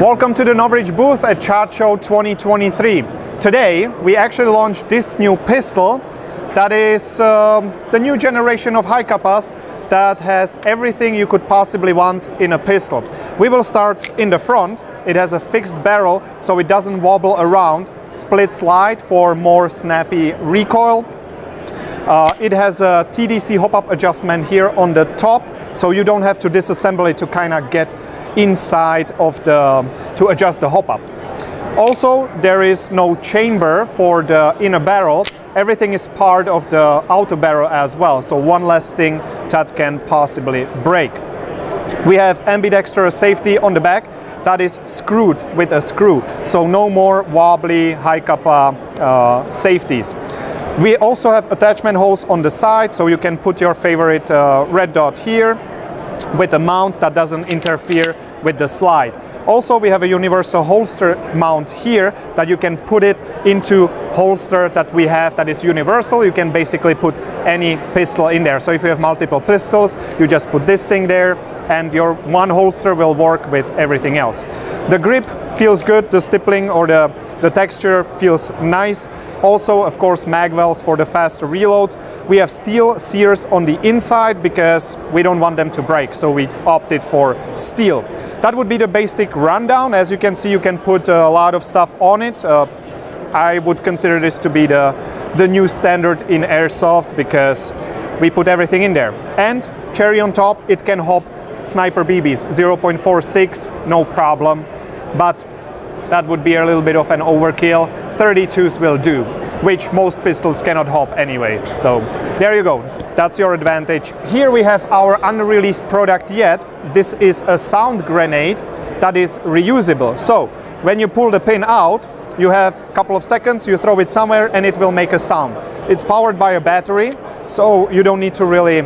Welcome to the Novridge booth at CHART Show 2023. Today we actually launched this new pistol that is the new generation of high capas that has everything you could possibly want in a pistol. We will start in the front. It has a fixed barrel so it doesn't wobble around, split slide for more snappy recoil. It has a TDC hop-up adjustment here on the top, so you don't have to disassemble it to kind of get inside of to adjust the hop-up. Also, there is no chamber for the inner barrel. Everything is part of the outer barrel as well, so one less thing that can possibly break. We have ambidextrous safety on the back that is screwed with a screw, so no more wobbly high capa safeties. We also have attachment holes on the side, so you can put your favorite red dot here with a mount that doesn't interfere with the slide. Also, we have a universal holster mount here that you can put it into holster that we have that is universal. You can basically put any pistol in there. So if you have multiple pistols, you just put this thing there and your one holster will work with everything else. The grip feels good, the stippling or the texture feels nice. Also, of course, mag wells for the faster reloads. We have steel sears on the inside because we don't want them to break, so we opted for steel. That would be the basic rundown. As you can see, you can put a lot of stuff on it. I would consider this to be the new standard in airsoft because we put everything in there. And cherry on top, it can hop sniper BBs, 0.46, no problem. But that would be a little bit of an overkill. 32s will do, which most pistols cannot hop anyway. So there you go, that's your advantage. Here we have our unreleased product yet. This is a sound grenade that is reusable. So when you pull the pin out, you have a couple of seconds, you throw it somewhere and it will make a sound. It's powered by a battery, so you don't need to really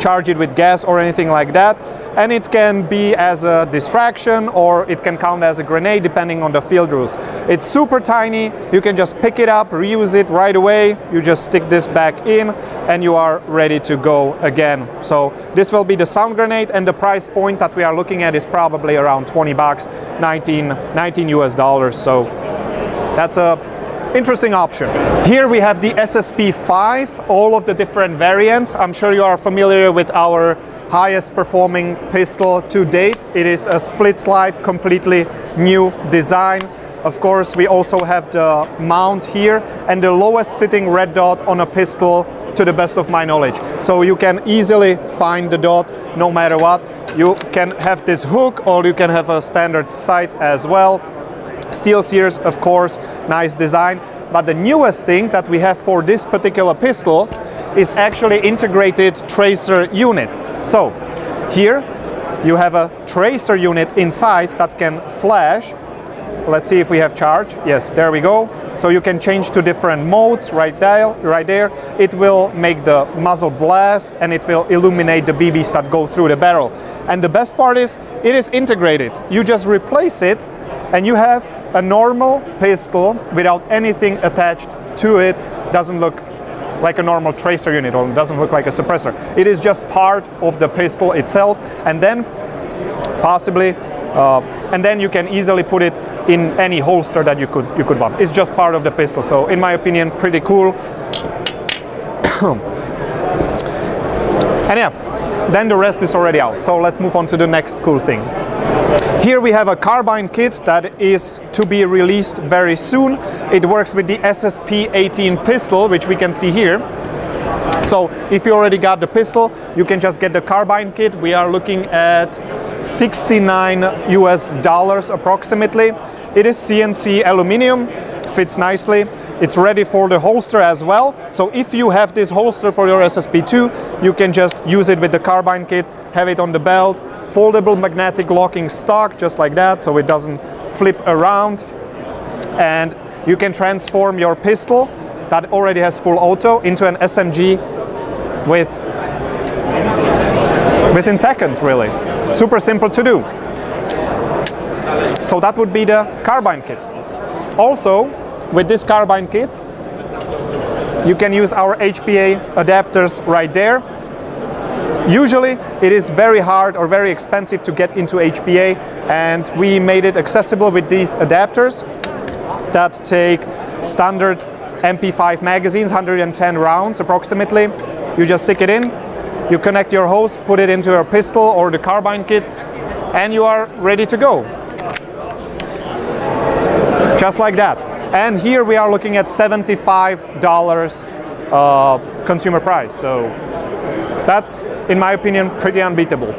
charge it with gas or anything like that. And it can be as a distraction or it can count as a grenade depending on the field rules. It's super tiny, you can just pick it up, reuse it right away. You just stick this back in and you are ready to go again. So this will be the sound grenade, and the price point that we are looking at is probably around 20 bucks, 19 US dollars. So that's a interesting option. Here we have the SSP-5, all of the different variants. I'm sure you are familiar with our highest performing pistol to date. It is a split slide, completely new design. Of course, we also have the mount here and the lowest sitting red dot on a pistol to the best of my knowledge. So you can easily find the dot no matter what. You can have this hook or you can have a standard sight as well. Steel sears, of course, nice design. But the newest thing that we have for this particular pistol is actually integrated tracer unit. So here you have a tracer unit inside that can flash. Let's see if we have charge. Yes, there we go. So you can change to different modes right there. It will make the muzzle blast and it will illuminate the BBs that go through the barrel. And the best part is it is integrated. You just replace it and you have a normal pistol without anything attached to it. Doesn't look like a normal tracer unit or doesn't look like a suppressor. It is just part of the pistol itself, and then possibly and then you can easily put it in any holster that you could want. It's just part of the pistol, so in my opinion pretty cool. And yeah, then the rest is already out, so let's move on to the next cool thing. Here we have a carbine kit that is to be released very soon. It works with the SSP-18 pistol, which we can see here. So if you already got the pistol, you can just get the carbine kit. We are looking at 69 US dollars approximately. It is CNC aluminum, fits nicely. It's ready for the holster as well. So if you have this holster for your SSP-2, you can just use it with the carbine kit, have it on the belt. Foldable magnetic locking stock, just like that, so it doesn't flip around. And you can transform your pistol that already has full auto into an SMG within seconds, really. Super simple to do. So that would be the carbine kit. Also, with this carbine kit, you can use our HPA adapters right there. Usually it is very hard or very expensive to get into HPA, and we made it accessible with these adapters that take standard MP5 magazines, 110 rounds approximately. You just stick it in, you connect your hose, put it into your pistol or the carbine kit, and you are ready to go. Just like that. And here we are looking at $75 consumer price. So that's, in my opinion, pretty unbeatable.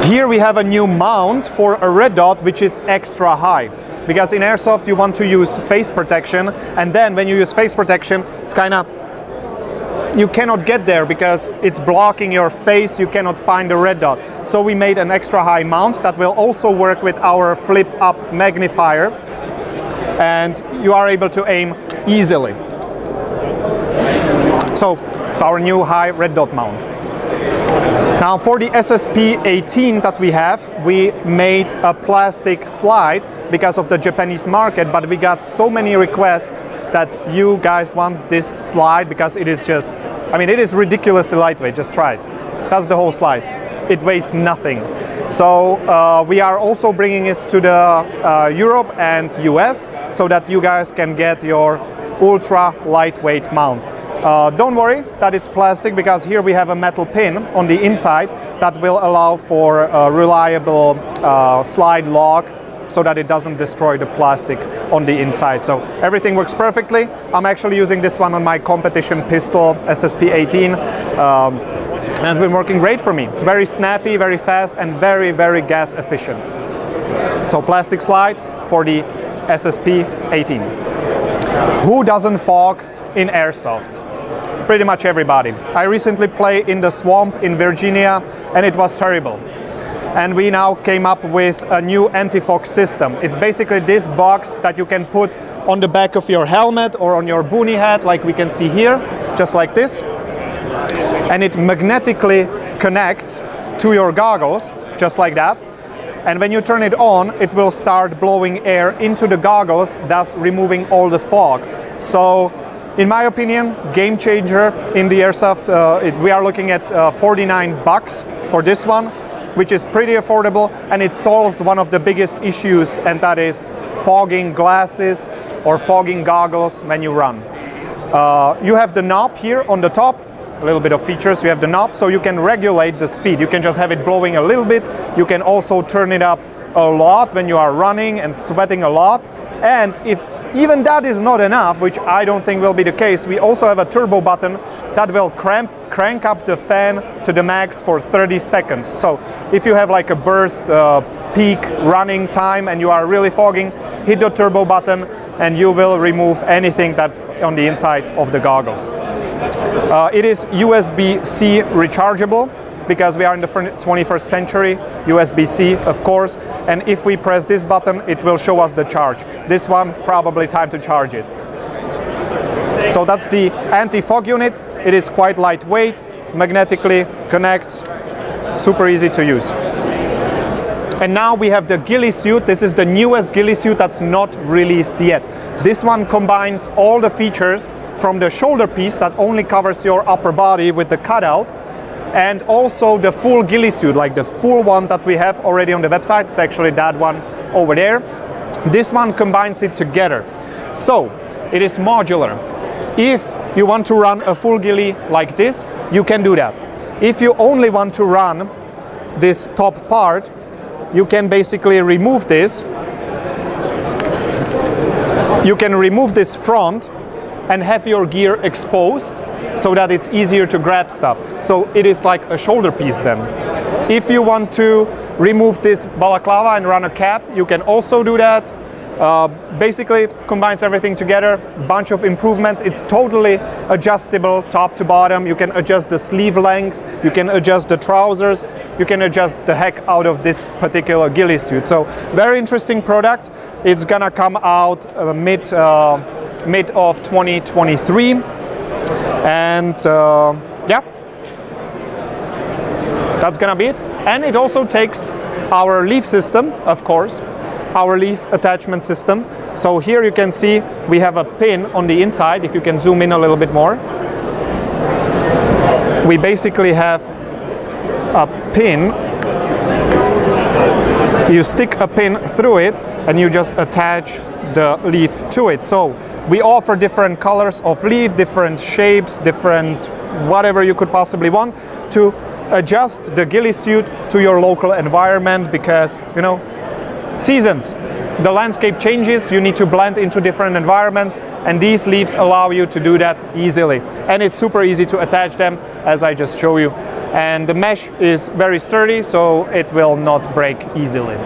Here we have a new mount for a red dot, which is extra high. Because in airsoft you want to use face protection, and then when you use face protection, it's kind of, you cannot get there because it's blocking your face, you cannot find the red dot. So we made an extra high mount that will also work with our flip up magnifier, and you are able to aim easily. So it's our new high red dot mount. Now for the SSP-18 that we have, we made a plastic slide because of the Japanese market, but we got so many requests that you guys want this slide because it is just, I mean, it is ridiculously lightweight. Just try it. That's the whole slide. It weighs nothing. So we are also bringing this to the Europe and US so that you guys can get your ultra lightweight mount. Don't worry that it's plastic, because here we have a metal pin on the inside that will allow for a reliable slide lock so that it doesn't destroy the plastic on the inside. So everything works perfectly. I'm actually using this one on my competition pistol, SSP-18. And it's been working great for me. It's very snappy, very fast, and very, very gas efficient. So plastic slide for the SSP-18. Who doesn't fog in airsoft? Pretty much everybody. I recently played in the swamp in Virginia, and it was terrible. And we now came up with a new anti-fog system. It's basically this box that you can put on the back of your helmet or on your boonie hat, like we can see here, just like this. And it magnetically connects to your goggles, just like that. And when you turn it on, it will start blowing air into the goggles, thus removing all the fog. So, in my opinion, game changer in the airsoft. We are looking at 49 bucks for this one, which is pretty affordable, and it solves one of the biggest issues, and that is fogging glasses or fogging goggles when you run. You have the knob here on the top, a little bit of features. You have the knob, so you can regulate the speed. You can just have it blowing a little bit. You can also turn it up a lot when you are running and sweating a lot. And if even that is not enough, which I don't think will be the case, we also have a turbo button that will crank up the fan to the max for 30 seconds. So if you have like a burst peak running time and you are really fogging, hit the turbo button and you will remove anything that's on the inside of the goggles. It is USB-C rechargeable, because we are in the 21st century, USB-C, of course, and if we press this button, it will show us the charge. This one, probably time to charge it. So that's the anti-fog unit. It is quite lightweight, magnetically connects, super easy to use. And now we have the ghillie suit. This is the newest ghillie suit that's not released yet. This one combines all the features from the shoulder piece that only covers your upper body with the cutout, and also the full ghillie suit, like the full one that we have already on the website. It's actually that one over there. This one combines it together. So it is modular. If you want to run a full ghillie like this, you can do that. If you only want to run this top part, you can basically remove this. You can remove this front and have your gear exposed, so that it's easier to grab stuff. So it is like a shoulder piece then. If you want to remove this balaclava and run a cap, you can also do that. Basically combines everything together, bunch of improvements. It's totally adjustable top to bottom. You can adjust the sleeve length, you can adjust the trousers, you can adjust the heck out of this particular ghillie suit. So very interesting product. It's gonna come out mid of 2023. And yeah, that's gonna be it. And it also takes our leaf system, of course, our leaf attachment system. So here you can see we have a pin on the inside. If you can zoom in a little bit more, we basically have a pin. You stick a pin through it and you just attach the leaf to it. So we offer different colors of leaf, different shapes, different whatever you could possibly want to adjust the ghillie suit to your local environment, because, you know, seasons, the landscape changes, you need to blend into different environments, and these leaves allow you to do that easily. And it's super easy to attach them, as I just show you. And the mesh is very sturdy, so it will not break easily.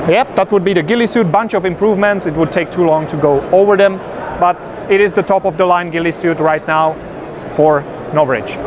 Yep, that would be the ghillie suit. Bunch of improvements. It would take too long to go over them, but it is the top of the line ghillie suit right now for Novridge.